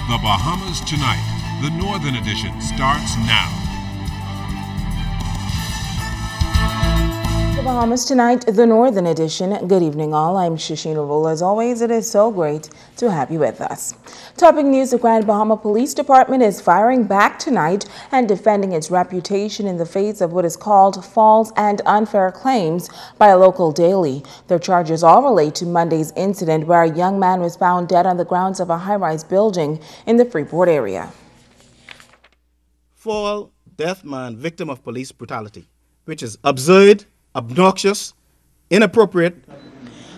The Bahamas Tonight, the Northern Edition, starts now. The Bahamas Tonight, the Northern Edition. Good evening, all. I'm Shishina Rule. As always, it is so great to have you with us. Topping news, the Grand Bahama Police Department is firing back tonight and defending its reputation in the face of what is called false and unfair claims by a local daily. Their charges all relate to Monday's incident where a young man was found dead on the grounds of a high-rise building in the Freeport area. Fall deaf man victim of police brutality, which is absurd, obnoxious, inappropriate.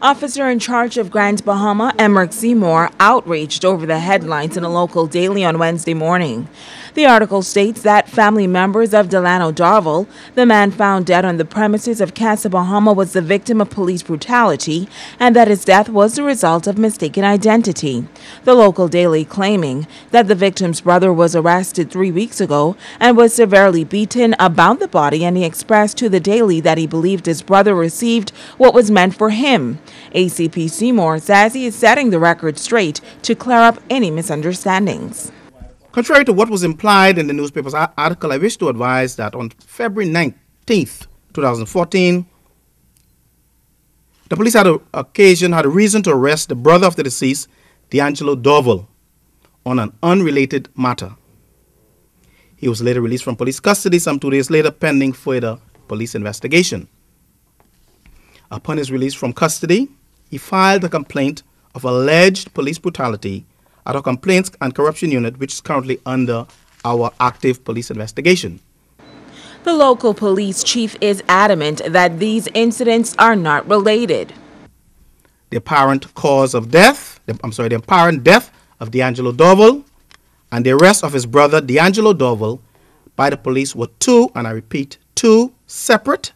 Officer in charge of Grand Bahama, Emmerich Seymour, outraged over the headlines in a local daily on Wednesday morning. The article states that family members of Delano Darville, the man found dead on the premises of Casa Bahama, was the victim of police brutality and that his death was the result of mistaken identity. The local daily claiming that the victim's brother was arrested 3 weeks ago and was severely beaten about the body, and he expressed to the daily that he believed his brother received what was meant for him. ACP Seymour says he is setting the record straight to clear up any misunderstandings. Contrary to what was implied in the newspaper's article, I wish to advise that on February 19th, 2014, the police had a reason to arrest the brother of the deceased, D'Angelo Darville, on an unrelated matter. He was later released from police custody some 2 days later, pending further police investigation. Upon his release from custody, he filed a complaint of alleged police brutality at our Complaints and Corruption Unit, which is currently under our active police investigation. The local police chief is adamant that these incidents are not related. The apparent death of D'Angelo Darville and the arrest of his brother D'Angelo Darville by the police were two, and I repeat, two separate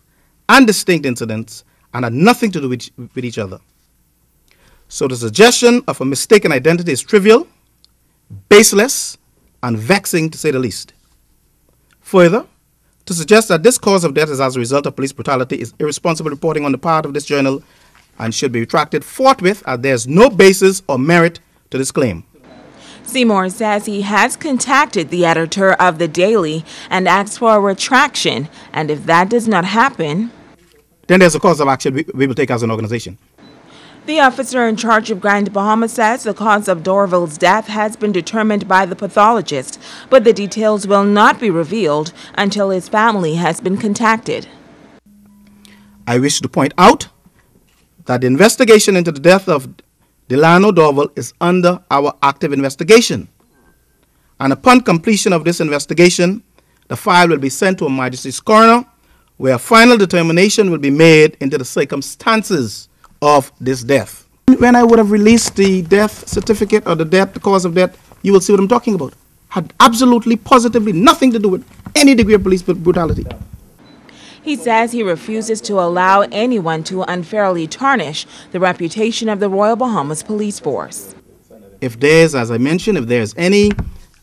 and distinct incidents and had nothing to do with each other. So the suggestion of a mistaken identity is trivial, baseless, and vexing to say the least. Further, to suggest that this cause of death is as a result of police brutality is irresponsible reporting on the part of this journal and should be retracted forthwith, as there is no basis or merit to this claim. Seymour says he has contacted the editor of the Daily and asked for a retraction, and if that does not happen, then there's a course of action we will take as an organization. The officer in charge of Grand Bahama says the cause of Darville's death has been determined by the pathologist, but the details will not be revealed until his family has been contacted. I wish to point out that the investigation into the death of Delano Darville is under our active investigation. And upon completion of this investigation, the file will be sent to a magistrate's coroner, where a final determination will be made into the circumstances of this death. When I would have released the death certificate or the cause of death, you will see what I'm talking about. Had absolutely, positively nothing to do with any degree of police brutality. He says he refuses to allow anyone to unfairly tarnish the reputation of the Royal Bahamas Police Force. If there's, as I mentioned, if there's any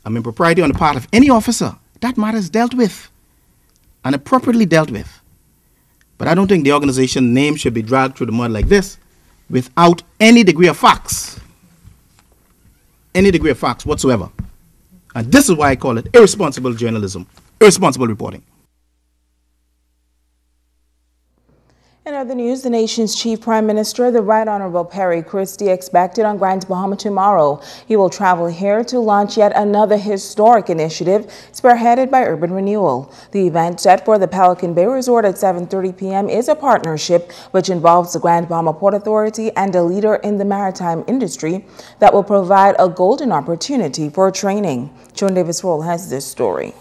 impropriety on the part of any officer, that matter is dealt with and appropriately dealt with. But I don't think the organization name should be dragged through the mud like this without any degree of facts whatsoever. And this is why I call it irresponsible journalism, irresponsible reporting. In other news, the nation's chief prime minister, the Right Honorable Perry Christie, expected on Grand Bahama tomorrow. He will travel here to launch yet another historic initiative spearheaded by Urban Renewal. The event, set for the Pelican Bay Resort at 7:30 p.m., is a partnership which involves the Grand Bahama Port Authority and a leader in the maritime industry that will provide a golden opportunity for training. Joan Davis-Roll has this story.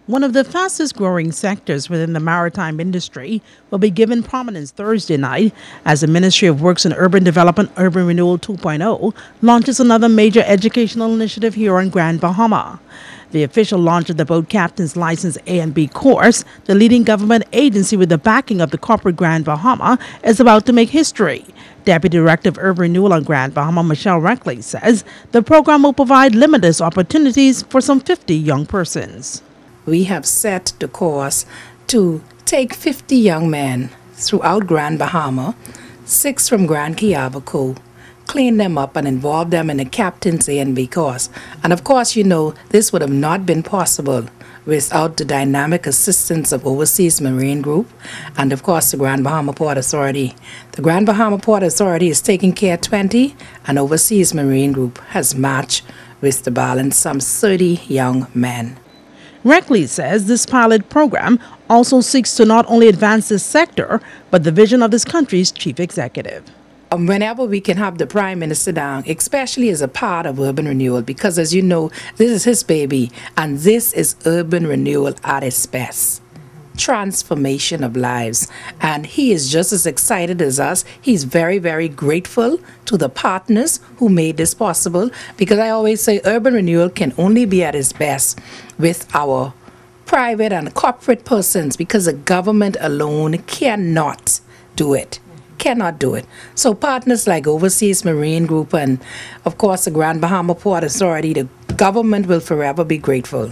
One of the fastest growing sectors within the maritime industry will be given prominence Thursday night as the Ministry of Works and Urban Development Urban Renewal 2.0 launches another major educational initiative here on Grand Bahama. The official launch of the Boat Captain's License A and B course, the leading government agency with the backing of the corporate Grand Bahama, is about to make history. Deputy Director of Urban Renewal on Grand Bahama, Michelle Reckley, says the program will provide limitless opportunities for some 50 young persons. We have set the course to take 50 young men throughout Grand Bahama, 6 from Grand Kiabaku, clean them up and involve them in the captaincy and because. And of course, you know, this would have not been possible without the dynamic assistance of Overseas Marine Group and of course the Grand Bahama Port Authority. The Grand Bahama Port Authority is taking care of 20 and Overseas Marine Group has matched with the balance some 30 young men. Reckley says this pilot program also seeks to not only advance this sector, but the vision of this country's chief executive. Whenever we can have the Prime Minister down, especially as a part of urban renewal, because as you know, this is his baby, and this is urban renewal at its best. Transformation of lives. And he is just as excited as us. He's very, very grateful to the partners who made this possible, because I always say urban renewal can only be at its best with our private and corporate persons, because the government alone cannot do it. Cannot do it. So partners like Overseas Marine Group and of course the Grand Bahama Port Authority, the government will forever be grateful.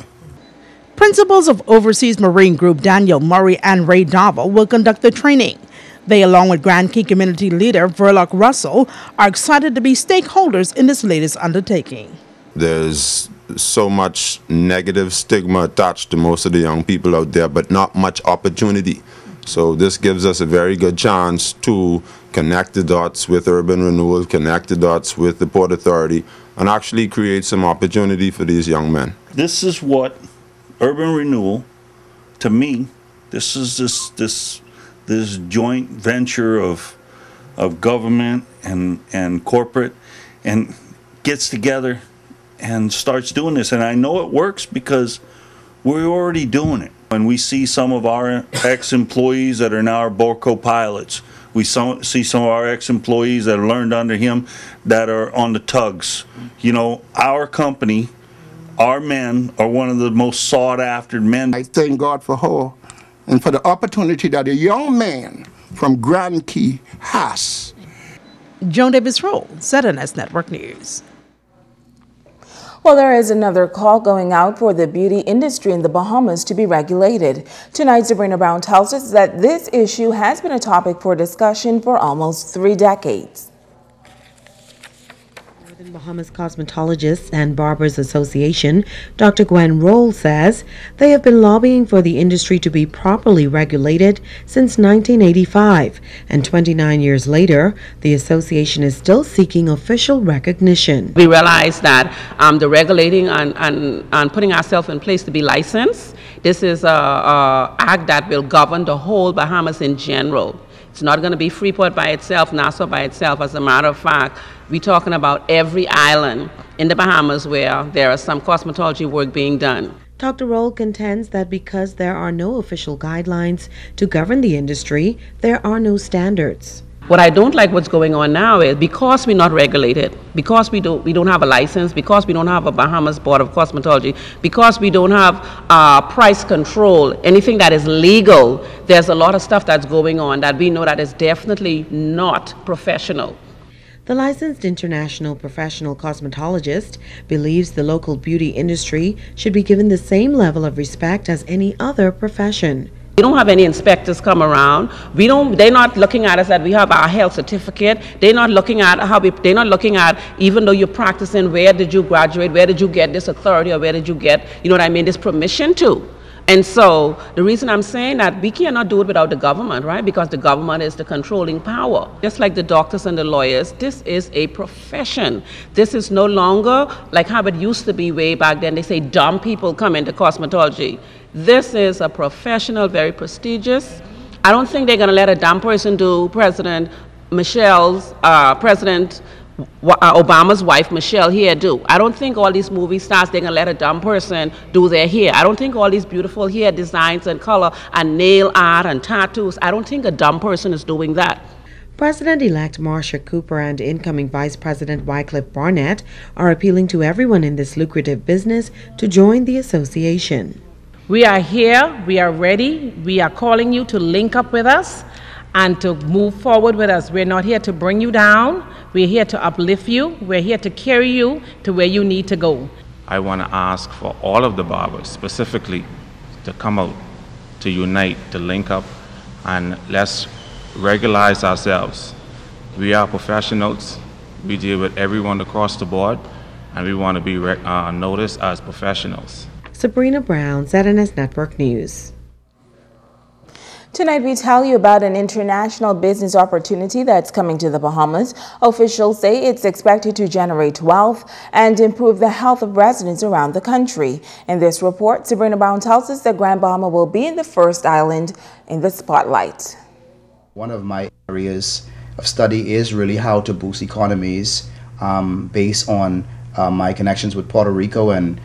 Principals of Overseas Marine Group Daniel Murray and Ray Darville will conduct the training. They, along with Grand Key community leader Verloc Russell, are excited to be stakeholders in this latest undertaking. There's so much negative stigma attached to most of the young people out there, but not much opportunity. So this gives us a very good chance to connect the dots with urban renewal, connect the dots with the Port Authority, and actually create some opportunity for these young men. This is what urban renewal, to me, this is this joint venture of government and corporate, and gets together and starts doing this. And I know it works because we're already doing it. When we see some of our ex-employees that are now our board co-pilots, we see some of our ex-employees that learned under him that are on the tugs. You know, our company, our men are one of the most sought-after men. I thank God for her and for the opportunity that a young man from Grand Key has. Joan Davis-Roll, ZNS Network News. Well, there is another call going out for the beauty industry in the Bahamas to be regulated. Tonight, Sabrina Brown tells us that this issue has been a topic for discussion for almost 3 decades. Bahamas Cosmetologists and Barbers Association, Dr. Gwen Roll says they have been lobbying for the industry to be properly regulated since 1985, and 29 years later, the association is still seeking official recognition. We realize that the regulating and putting ourselves in place to be licensed, this is an act that will govern the whole Bahamas in general. It's not going to be Freeport by itself, Nassau by itself. As a matter of fact, we're talking about every island in the Bahamas where there is some cosmetology work being done. Dr. Roll contends that because there are no official guidelines to govern the industry, there are no standards. What I don't like what's going on now is because we're not regulated, because we don't have a license, because we don't have a Bahamas Board of Cosmetology, because we don't have price control, anything that is legal, there's a lot of stuff that's going on that we know that is definitely not professional. The licensed international professional cosmetologist believes the local beauty industry should be given the same level of respect as any other profession. We don't have any inspectors come around. They're not looking at us that we have our health certificate. They're not looking at they're not looking at, even though you're practicing, where did you graduate, where did you get this authority, or where did you get, you know what I mean, this permission to. And so the reason I'm saying that we cannot do it without the government, right? Because the government is the controlling power. Just like the doctors and the lawyers, this is a profession. This is no longer like how it used to be way back then. They say dumb people come into cosmetology. This is a professional, very prestigious. I don't think they're going to let a dumb person do President Obama's wife, Michelle, here do. I don't think all these movie stars, they're going to let a dumb person do their hair. I don't think all these beautiful hair designs and color and nail art and tattoos, I don't think a dumb person is doing that. President-elect Marsha Cooper and incoming Vice President Wycliffe Barnett are appealing to everyone in this lucrative business to join the association. We are here, we are ready, we are calling you to link up with us and to move forward with us. We're not here to bring you down, we're here to uplift you, we're here to carry you to where you need to go. I want to ask for all of the barbers specifically to come out, to unite, to link up, and let's regularize ourselves. We are professionals, We deal with everyone across the board, and we want to be noticed as professionals. Sabrina Brown, ZNS Network News. Tonight we tell you about an international business opportunity that's coming to the Bahamas. Officials say it's expected to generate wealth and improve the health of residents around the country. In this report, Sabrina Brown tells us that Grand Bahama will be in the first island in the spotlight. One of my areas of study is really how to boost economies based on my connections with Puerto Rico and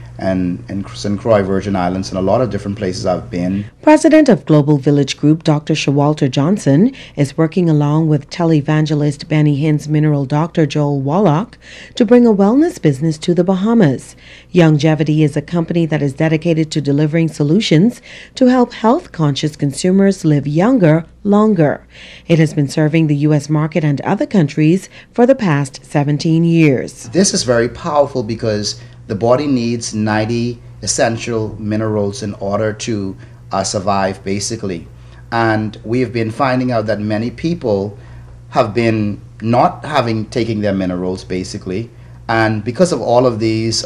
St. Croix, Virgin Islands, and a lot of different places I've been. President of Global Village Group, Dr. Shawalter Johnson, is working along with televangelist Benny Hinn's mineral doctor Joel Wallach to bring a wellness business to the Bahamas. Longevity is a company that is dedicated to delivering solutions to help health-conscious consumers live younger, longer. It has been serving the U.S. market and other countries for the past 17 years. This is very powerful because the body needs 90 essential minerals in order to survive, basically. And we have been finding out that many people have been not taking their minerals, basically. And because of all of these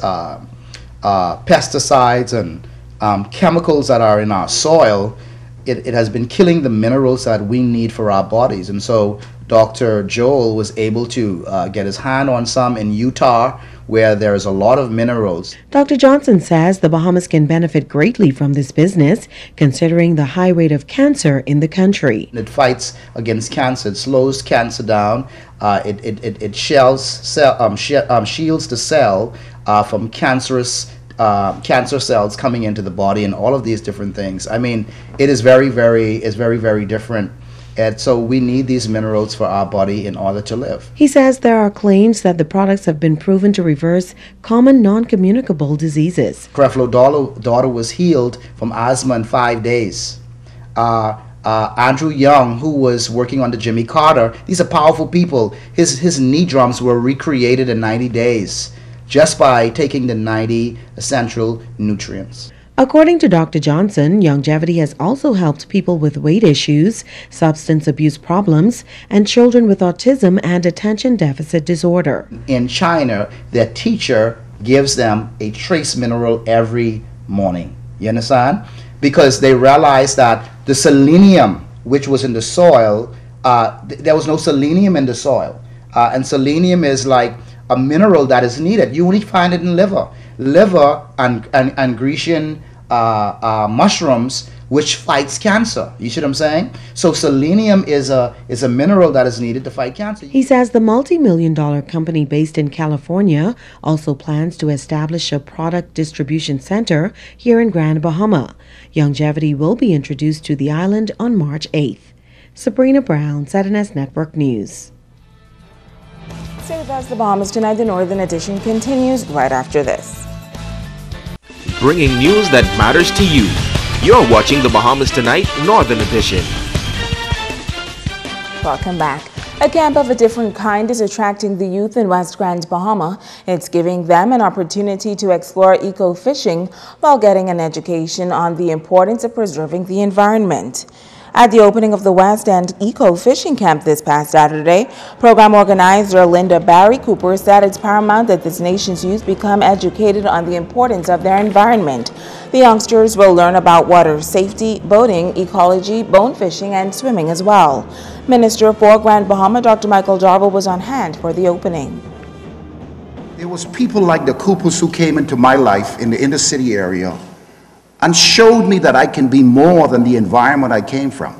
pesticides and chemicals that are in our soil, it has been killing the minerals that we need for our bodies. And so Dr. Joel was able to get his hand on some in Utah, where there is a lot of minerals. Dr. Johnson says the Bahamas can benefit greatly from this business, considering the high rate of cancer in the country. It fights against cancer. It slows cancer down. It shields the cell from cancerous cancer cells coming into the body and all of these different things. I mean, it is very, very different. And so we need these minerals for our body in order to live. He says there are claims that the products have been proven to reverse common non-communicable diseases. Creflo's daughter was healed from asthma in 5 days. Andrew Young, who was working under Jimmy Carter, these are powerful people. His knee drums were recreated in 90 days just by taking the 90 essential nutrients. According to Dr. Johnson, longevity has also helped people with weight issues, substance abuse problems, and children with autism and attention deficit disorder. In China, their teacher gives them a trace mineral every morning. You understand? Because they realized that the selenium, which was in the soil, there was no selenium in the soil. And selenium is like a mineral that is needed. You only find it in liver. Liver and Grecian mushrooms, which fights cancer. You see what I'm saying? So selenium is a mineral that is needed to fight cancer. He says the multi-million-dollar company based in California also plans to establish a product distribution center here in Grand Bahama. Longevity will be introduced to the island on March 8th. Sabrina Brown, ZNS Network News. Stay with us, the Bahamas tonight. The Northern Edition continues right after this. Bringing news that matters to you. You're watching the Bahamas Tonight Northern Edition. Welcome back. A camp of a different kind is attracting the youth in West Grand Bahama. It's giving them an opportunity to explore eco-fishing while getting an education on the importance of preserving the environment. At the opening of the West End Eco-Fishing Camp this past Saturday, program organizer Linda Barry Cooper said it's paramount that this nation's youth become educated on the importance of their environment. The youngsters will learn about water safety, boating, ecology, bone fishing, and swimming as well. Minister for Grand Bahama, Dr. Michael Darville, was on hand for the opening. There was people like the Coopers who came into my life in the inner city area and showed me that I can be more than the environment I came from.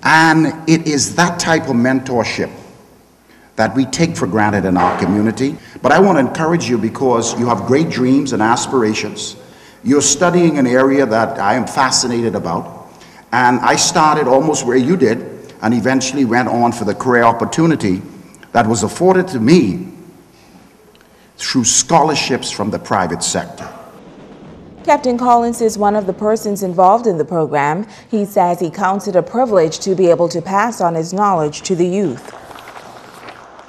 And it is that type of mentorship that we take for granted in our community. But I want to encourage you because you have great dreams and aspirations. You're studying an area that I am fascinated about. And I started almost where you did and eventually went on for the career opportunity that was afforded to me through scholarships from the private sector. Captain Collins is one of the persons involved in the program. He says he counts it a privilege to be able to pass on his knowledge to the youth.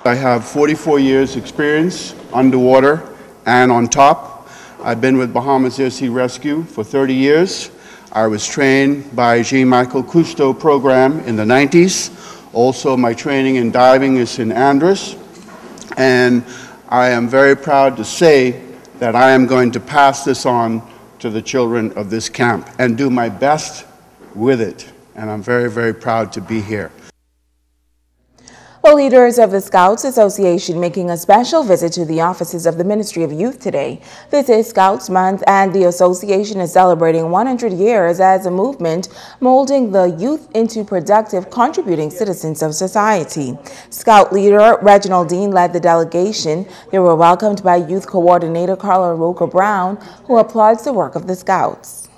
I have 44 years experience underwater and on top. I've been with Bahamas Air Sea Rescue for 30 years. I was trained by Jean-Michel Cousteau program in the 90s. Also, my training in diving is in Andros. And I am very proud to say that I am going to pass this on to the children of this camp and do my best with it. And I'm very, very proud to be here. Well, leaders of the Scouts Association making a special visit to the offices of the Ministry of Youth today. This is Scouts Month, and the association is celebrating 100 years as a movement molding the youth into productive, contributing citizens of society. Scout leader Reginald Dean led the delegation. They were welcomed by Youth Coordinator Carla Roca Brown, who applauds the work of the Scouts.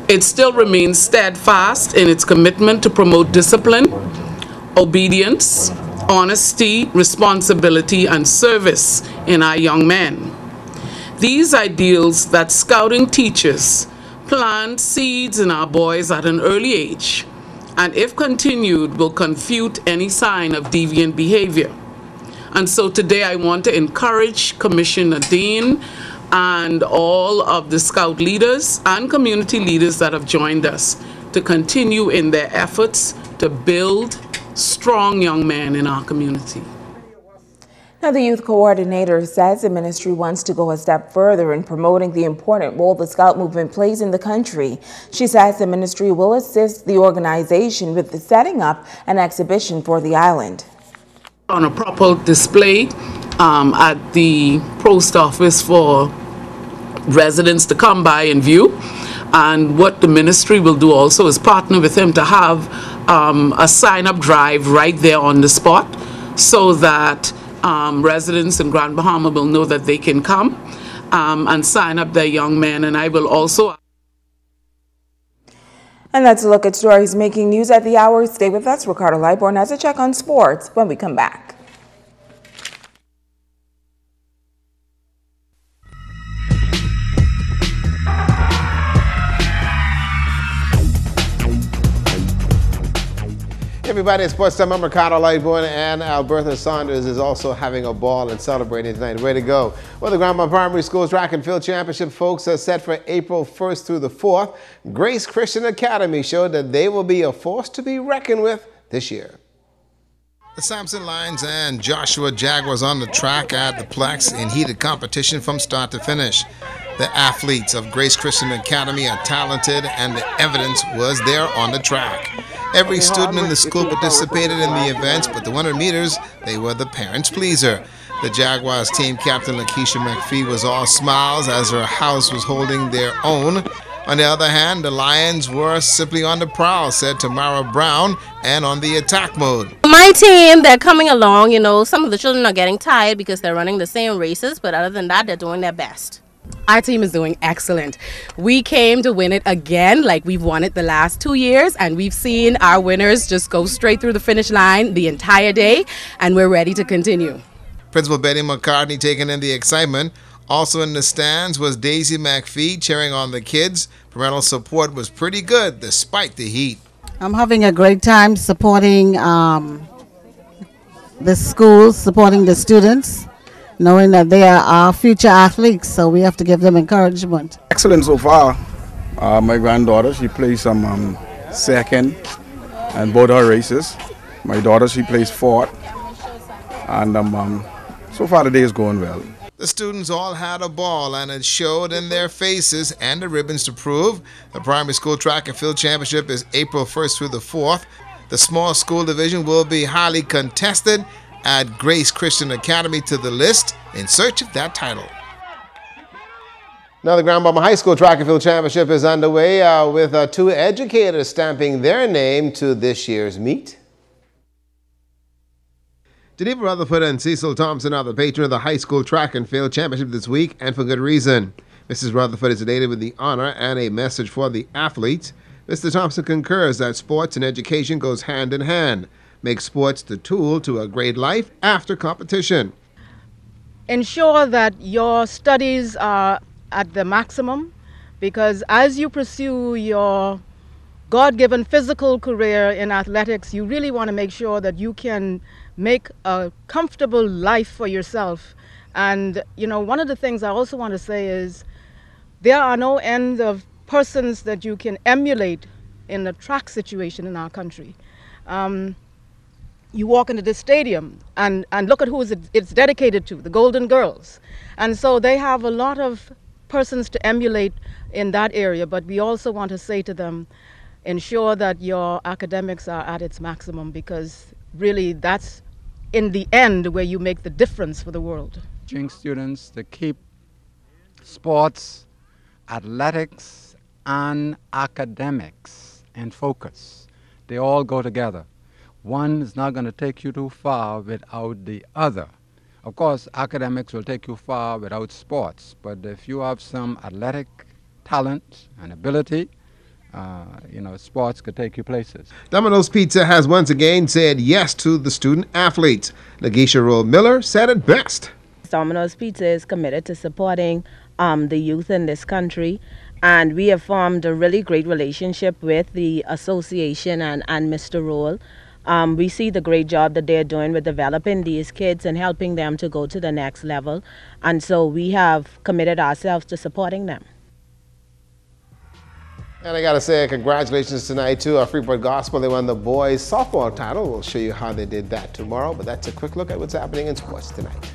It still remains steadfast in its commitment to promote discipline, obedience, honesty, responsibility, and service in our young men. These ideals that scouting teaches plant seeds in our boys at an early age, and if continued, will confute any sign of deviant behavior. And so today I want to encourage Commissioner Dean and all of the Scout leaders and community leaders that have joined us to continue in their efforts to build strong young men in our community. Now, the youth coordinator says the ministry wants to go a step further in promoting the important role the Scout movement plays in the country. She says the ministry will assist the organization with the setting up an exhibition for the island. On a proper display at the post office for residents to come by and view. And what the ministry will do also is partner with him to have a sign-up drive right there on the spot, so that residents in Grand Bahama will know that they can come and sign up their young men. And I will also... And that's a look at stories making news at the hour. Stay with us. Ricardo Liborn has a check on sports when we come back. Everybody at Sports Time, I'm Ricardo Lightborn, and Albertha Saunders is also having a ball and celebrating tonight. Way to go. Well, the Grand Bahama Primary School Track and Field Championship folks are set for April 1st through the 4th. Grace Christian Academy showed that they will be a force to be reckoned with this year. The Sampson Lions and Joshua Jaguars on the track at the Plex in heated competition from start to finish. The athletes of Grace Christian Academy are talented, and the evidence was there on the track. Every student in the school participated in the events, but the 100 meters, they were the parents' pleaser. The Jaguars team captain Lakeisha McPhee was all smiles as her house was holding their own. On the other hand, the Lions were simply on the prowl, said Tamara Brown, and on the attack mode. My team, they're coming along. You know, some of the children are getting tired because they're running the same races, but other than that, they're doing their best. Our team is doing excellent. We came to win it again, like we've won it the last 2 years, and we've seen our winners just go straight through the finish line the entire day, and we're ready to continue. Principal Betty McCartney taking in the excitement. Also in the stands was Daisy McPhee cheering on the kids. Parental support was pretty good despite the heat. I'm having a great time supporting the schools, supporting the students, knowing that they are our future athletes, so we have to give them encouragement. Excellent so far. My granddaughter, she plays some second in both her races. My daughter, she plays fourth. And so far the day is going well. The students all had a ball, and it showed in their faces and the ribbons to prove. The primary school track and field championship is April 1st through the 4th. The small school division will be highly contested. Add Grace Christian Academy to the list in search of that title. Now the Grand Bahama High School Track and Field Championship is underway with two educators stamping their name to this year's meet. Geneva Rutherford and Cecil Thompson are the patron of the High School Track and Field Championship this week, and for good reason. Mrs. Rutherford is elated with the honor and a message for the athletes. Mr. Thompson concurs that sports and education goes hand in hand. Make sports the tool to a great life after competition. Ensure that your studies are at the maximum, because as you pursue your God-given physical career in athletics, you really want to make sure that you can make a comfortable life for yourself. And, you know, one of the things I also want to say is there are no end of persons that you can emulate in the track situation in our country. you walk into this stadium and look at who it's dedicated to, the Golden Girls. And so they have a lot of persons to emulate in that area, but we also want to say to them, ensure that your academics are at its maximum, because really that's in the end where you make the difference for the world. Urging students to keep sports, athletics, and academics in focus. They all go together. One is not going to take you too far without the other. Of course, academics will take you far without sports, but if you have some athletic talent and ability, sports could take you places. Domino's Pizza has once again said yes to the student athletes. Lageisha Roll Miller said it best. Domino's Pizza is committed to supporting the youth in this country, and we have formed a really great relationship with the association and Mr. Roll. We see the great job that they're doing with developing these kids and helping them to go to the next level, and so we have committed ourselves to supporting them. And I got to say congratulations tonight to our Freeport Gospel. They won the boys softball title. We'll show you how they did that tomorrow, but that's a quick look at what's happening in sports tonight.